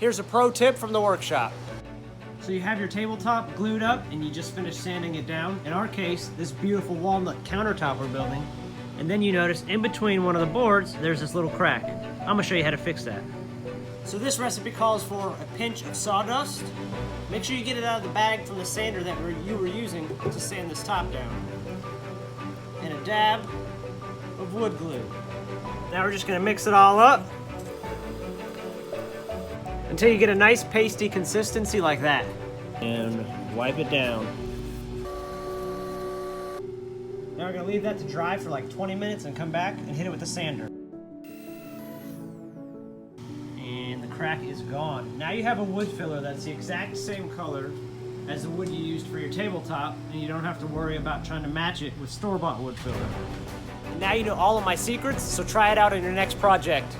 Here's a pro tip from the workshop. So you have your tabletop glued up and you just finished sanding it down. In our case, this beautiful walnut countertop we're building. And then you notice in between one of the boards, there's this little crack. I'm gonna show you how to fix that. So this recipe calls for a pinch of sawdust. Make sure you get it out of the bag from the sander that you were using to sand this top down. And a dab of wood glue. Now we're just gonna mix it all up until you get a nice pasty consistency like that. And wipe it down. Now we're gonna leave that to dry for like 20 minutes and come back and hit it with the sander. And the crack is gone. Now you have a wood filler that's the exact same color as the wood you used for your tabletop, and you don't have to worry about trying to match it with store-bought wood filler. Now you know all of my secrets, so try it out on your next project.